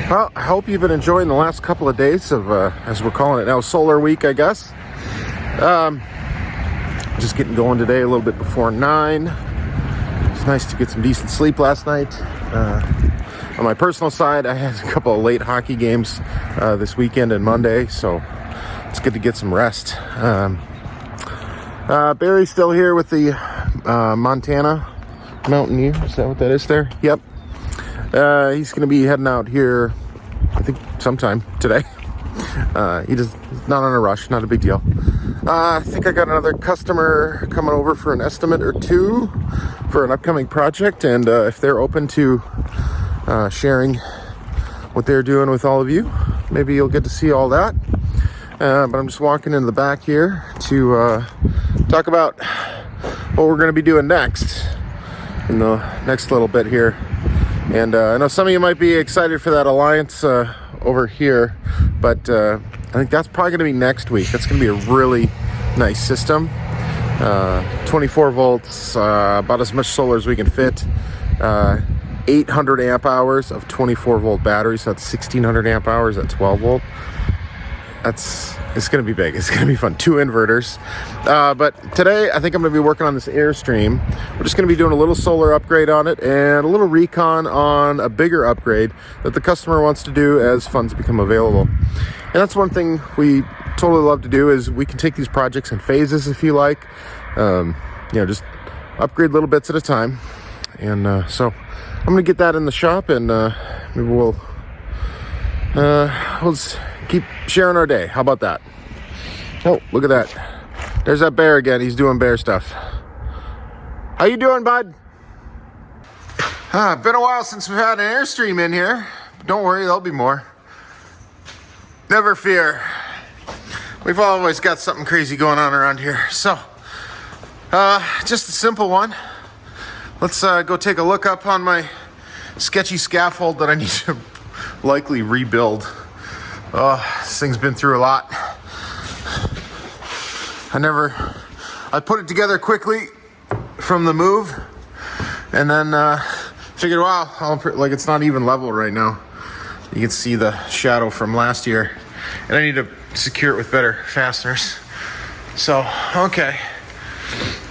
Well, I hope you've been enjoying the last couple of days of, as we're calling it now, Solar Week, I guess. Just getting going today a little bit before 9. It's nice to get some decent sleep last night. On my personal side, I had a couple of late hockey games this weekend and Monday, so it's good to get some rest. Barry's still here with the Montana Mountain Aire. Is that what that is there? Yep. He's going to be heading out here, I think, sometime today. He's not on a rush, not a big deal. I think I got another customer coming over for an estimate or two for an upcoming project, and if they're open to sharing what they're doing with all of you, maybe you'll get to see all that. But I'm just walking into the back here to talk about what we're going to be doing next in the next little bit here. And I know some of you might be excited for that alliance over here, but I think that's probably going to be next week. That's going to be a really nice system. 24 volts, about as much solar as we can fit. 800 amp hours of 24 volt batteries, so that's 1600 amp hours at 12 volt. It's going to be big. It's going to be fun. 2 inverters. But today, I think I'm going to be working on this Airstream. We're just going to be doing a little solar upgrade on it and a little recon on a bigger upgrade that the customer wants to do as funds become available. And that's one thing we totally love to do, is we can take these projects in phases if you like. Just upgrade little bits at a time. And so I'm going to get that in the shop, and maybe we'll just keep sharing our day. How about that? Oh, look at that. There's that bear again. He's doing bear stuff. How you doing, bud? Been a while since we've had an Airstream in here. But don't worry, there'll be more. Never fear. We've always got something crazy going on around here. So, just a simple one. Let's go take a look up on my sketchy scaffold that I need to likely rebuild. This thing's been through a lot. I put it together quickly from the move, and then figured, wow, like it's not even level right now. You can see the shadow from last year, and I need to secure it with better fasteners. So, okay.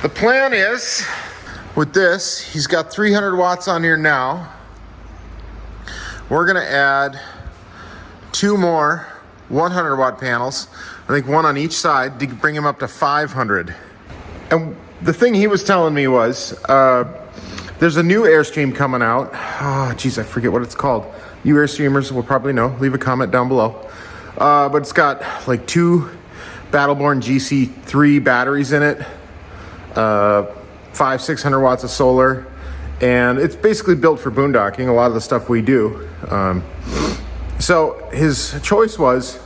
The plan is, with this, he's got 300 watts on here now. We're gonna add 2 more 100 watt panels. I think 1 on each side to bring him up to 500. And the thing he was telling me was, there's a new Airstream coming out. Oh, geez, I forget what it's called. You Airstreamers will probably know. Leave a comment down below. But it's got like 2 Battleborn GC3 batteries in it, 500-600 watts of solar, and it's basically built for boondocking, a lot of the stuff we do. So his choice was,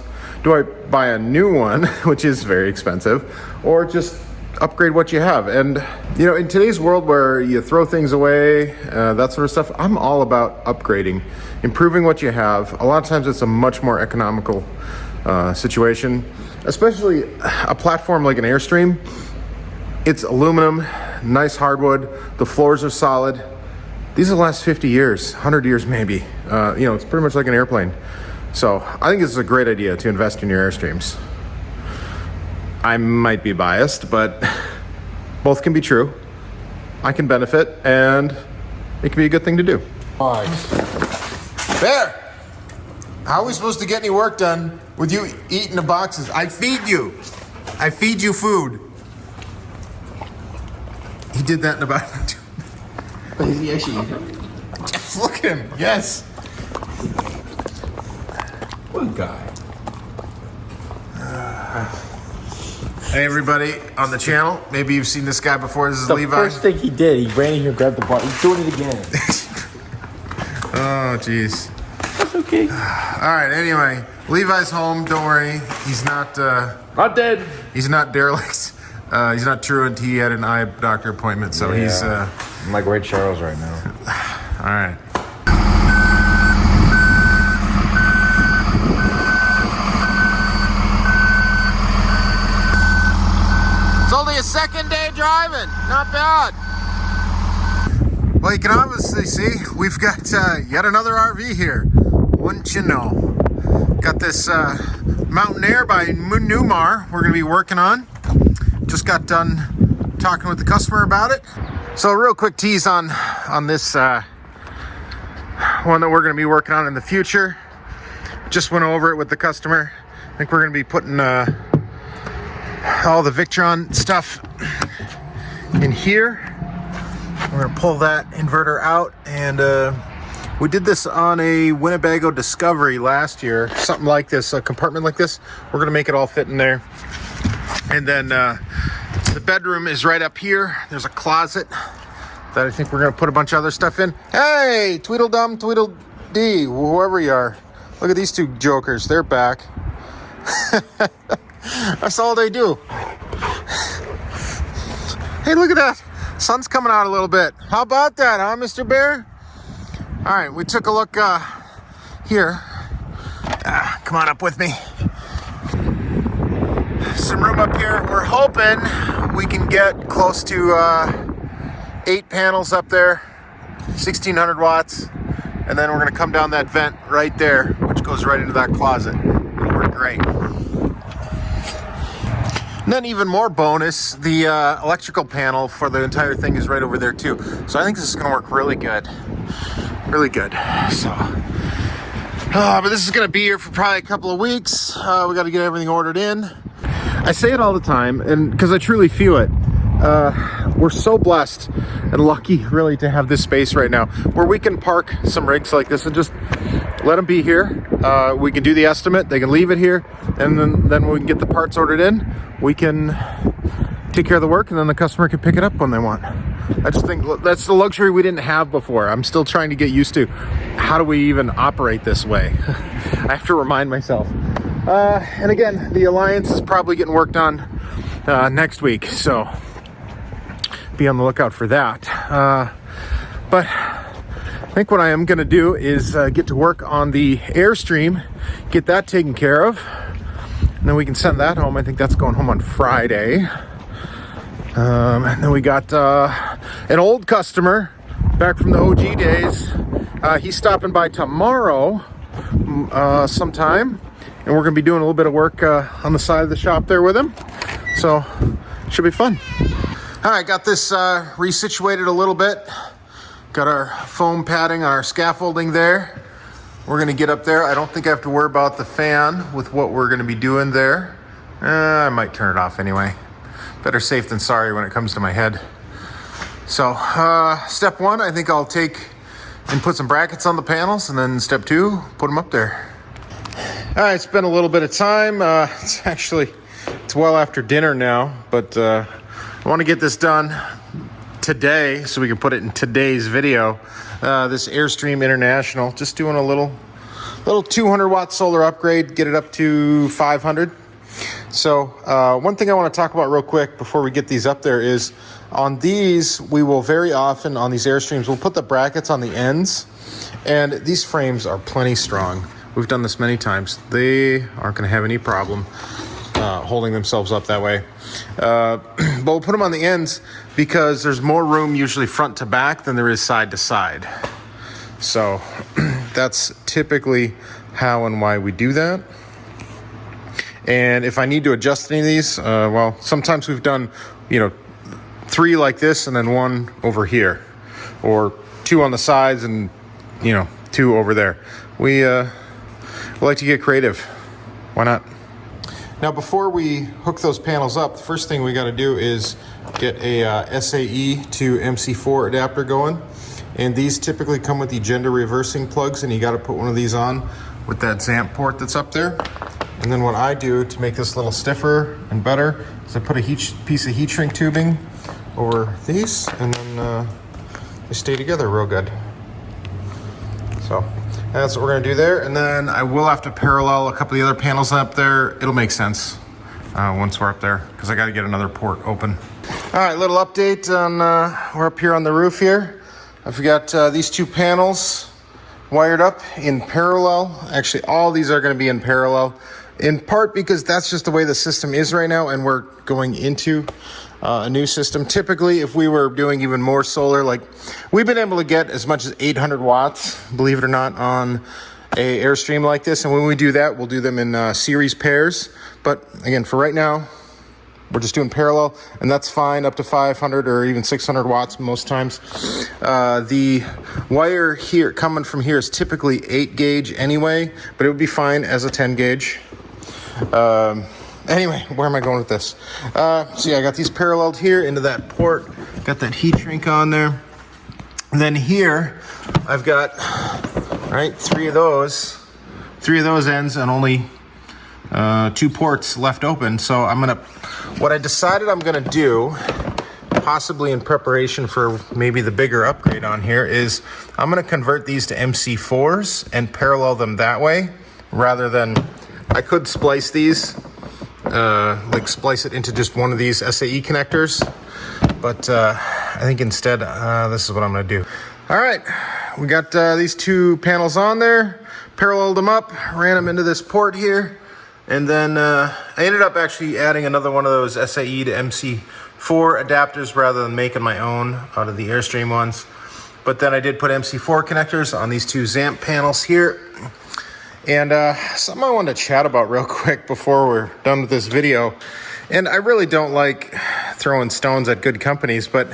do I buy a new one, which is very expensive, or just upgrade what you have? And in today's world where you throw things away, that sort of stuff, I'm all about upgrading, improving what you have. A lot of times it's a much more economical situation, especially a platform like an Airstream. It's aluminum, nice hardwood, the floors are solid. These are the last 50 years, 100 years maybe. It's pretty much like an airplane. So I think this is a great idea to invest in your Airstreams. I might be biased, but both can be true. I can benefit, and it can be a good thing to do. All right. Bear, how are we supposed to get any work done with you eating the boxes? I feed you. I feed you food. He did that in about... Is he actually eating? Look at him. Yes. What a guy. Hey, everybody on the channel. Maybe you've seen this guy before. This is Levi. The first thing he did, he ran in here, grabbed the bar. He's doing it again. Oh, jeez. That's okay. All right. Anyway, Levi's home. Don't worry. He's not... Not dead. He's not derelict. He's not truant. He had an eye doctor appointment, so yeah. He's... I'm like Ray Charles right now. All right. It's only a second day driving. Not bad. Well, you can obviously see we've got yet another RV here. wouldn't you know? Got this Mountain Aire by Newmar we're going to be working on. Just got done talking with the customer about it. So a real quick tease on this one that we're going to be working on in the future. Just went over it with the customer. I think we're going to be putting all the Victron stuff in here. We're going to pull that inverter out, and we did this on a Winnebago Discovery last year, something like this, a compartment like this. We're going to make it all fit in there. And then the bedroom is right up here. There's a closet that I think we're going to put a bunch of other stuff in. Hey, Tweedledum, Tweedledee, whoever you are. Look at these two jokers. They're back. That's all they do. Hey, look at that. Sun's coming out a little bit. How about that, huh, Mr. Bear? All right, we took a look here. Come on up with me. Some room up here. We're hoping we can get close to 8 panels up there, 1,600 watts. And then we're going to come down that vent right there, which goes right into that closet. It'll work great. And then even more bonus, the electrical panel for the entire thing is right over there too. So I think this is going to work really good. Really good. So, but this is going to be here for probably a couple of weeks. We got to get everything ordered in. I say it all the time, and because I truly feel it. We're so blessed and lucky, really, to have this space right now where we can park some rigs like this and just let them be here. We can do the estimate. They can leave it here, and then when we can get the parts ordered in, we can take care of the work, and then the customer can pick it up when they want. I just think that's the luxury we didn't have before. I'm still trying to get used to how do we even operate this way. I have to remind myself. And again, the Alliance is probably getting worked on next week, so be on the lookout for that. But I think what I am going to do is get to work on the Airstream, get that taken care of, and then we can send that home. I think that's going home on Friday. And then we got an old customer back from the OG days. He's stopping by tomorrow sometime, and we're going to be doing a little bit of work on the side of the shop there with him. So should be fun. All right, got this resituated a little bit. Got our foam padding on our scaffolding there. We're gonna get up there. I don't think I have to worry about the fan with what we're gonna be doing there. I might turn it off anyway. Better safe than sorry when it comes to my head. So step 1, I think I'll take and put some brackets on the panels, and then step 2, put them up there. All right, it's been a little bit of time. It's well after dinner now, but I want to get this done today so we can put it in today's video. This Airstream International, just doing a little 200 watt solar upgrade, get it up to 500. So one thing I want to talk about real quick before we get these up there is on these, we will very often on these Airstreams, we'll put the brackets on the ends, and these frames are plenty strong. We've done this many times. They aren't going to have any problem holding themselves up that way. But we'll put them on the ends because there's more room usually front to back than there is side to side. So that's typically how and why we do that. And if I need to adjust any of these, well, sometimes we've done, 3 like this and then 1 over here, or 2 on the sides and, 2 over there. We like to get creative. Why not? Now, before we hook those panels up, the first thing we got to do is get a SAE to MC4 adapter going. And these typically come with the gender reversing plugs, and you got to put one of these on with that ZAMP port that's up there. And then what I do to make this a little stiffer and better is I put a piece of heat shrink tubing over these, and then they stay together real good. So that's what we're going to do there. And then I will have to parallel a couple of the other panels up there. It'll make sense once we're up there, because I got to get another port open. All right, little update on we're up here on the roof here. I've got these 2 panels wired up in parallel. Actually, all these are going to be in parallel, in part because that's just the way the system is right now, and we're going into a new system. Typically, if we were doing even more solar, like we've been able to get as much as 800 watts, believe it or not, on a Airstream like this, and when we do that, we'll do them in series pairs. But again, for right now, we're just doing parallel, and that's fine up to 500 or even 600 watts most times. The wire here coming from here is typically 8 gauge anyway, but it would be fine as a 10 gauge. Anyway, where am I going with this? So yeah, I got these paralleled here into that port. Got that heat shrink on there. And then here, I've got, three of those ends and only 2 ports left open. So what I decided I'm gonna do, possibly in preparation for maybe the bigger upgrade on here, is I'm gonna convert these to MC4s and parallel them that way, rather than, I could splice these, splice it into just one of these SAE connectors, but I think instead, this is what I'm gonna do. All right, we got these 2 panels on there, paralleled them up, ran them into this port here, and then I ended up actually adding another one of those SAE to MC4 adapters rather than making my own out of the Airstream ones. But then I did put MC4 connectors on these 2 ZAMP panels here. And something I wanted to chat about real quick before we're done with this video. And I really don't like throwing stones at good companies, but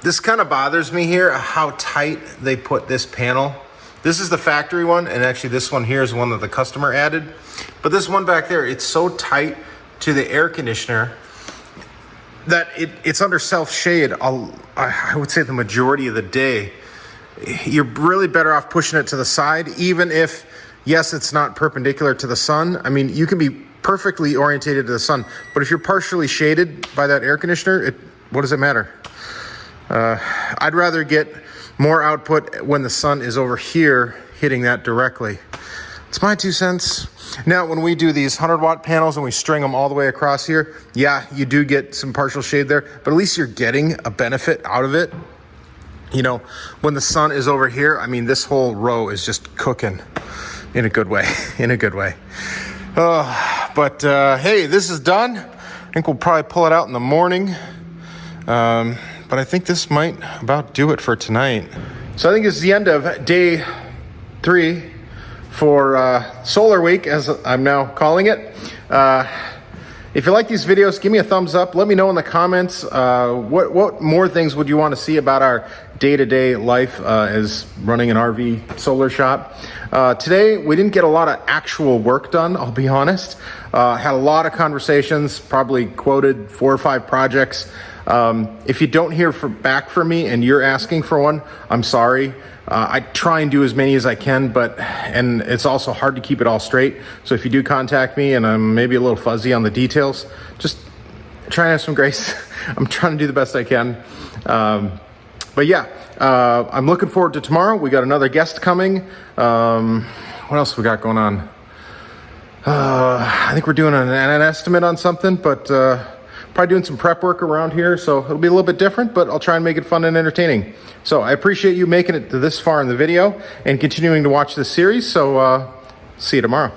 this kind of bothers me here, how tight they put this panel. This is the factory one, and actually this one here is one that the customer added. But this one back there, it's so tight to the air conditioner that it's under self-shade, I would say the majority of the day. You're really better off pushing it to the side, even if, yes, it's not perpendicular to the sun. I mean, you can be perfectly orientated to the sun, but if you're partially shaded by that air conditioner, what does it matter? I'd rather get more output when the sun is over here hitting that directly. It's my 2 cents. Now, when we do these 100-watt panels and we string them all the way across here, yeah, you do get some partial shade there, but at least you're getting a benefit out of it. You know, when the sun is over here, I mean, this whole row is just cooking in a good way, But hey, this is done. I think we'll probably pull it out in the morning. But I think this might about do it for tonight. So I think this is the end of day 3 for Solar Week, as I'm now calling it. If you like these videos, give me a thumbs up. Let me know in the comments what more things would you want to see about our day-to-day life as running an RV solar shop. Today, we didn't get a lot of actual work done, I'll be honest. Had a lot of conversations, probably quoted 4 or 5 projects. If you don't hear back from me and you're asking for one, I'm sorry. I try and do as many as I can, and it's also hard to keep it all straight. So if you do contact me and I'm maybe a little fuzzy on the details, just try and have some grace. I'm trying to do the best I can. But yeah, I'm looking forward to tomorrow. We got another guest coming. What else we got going on? I think we're doing an estimate on something, but probably doing some prep work around here, so it'll be a little bit different, but I'll try and make it fun and entertaining. So I appreciate you making it to this far in the video and continuing to watch this series, so see you tomorrow.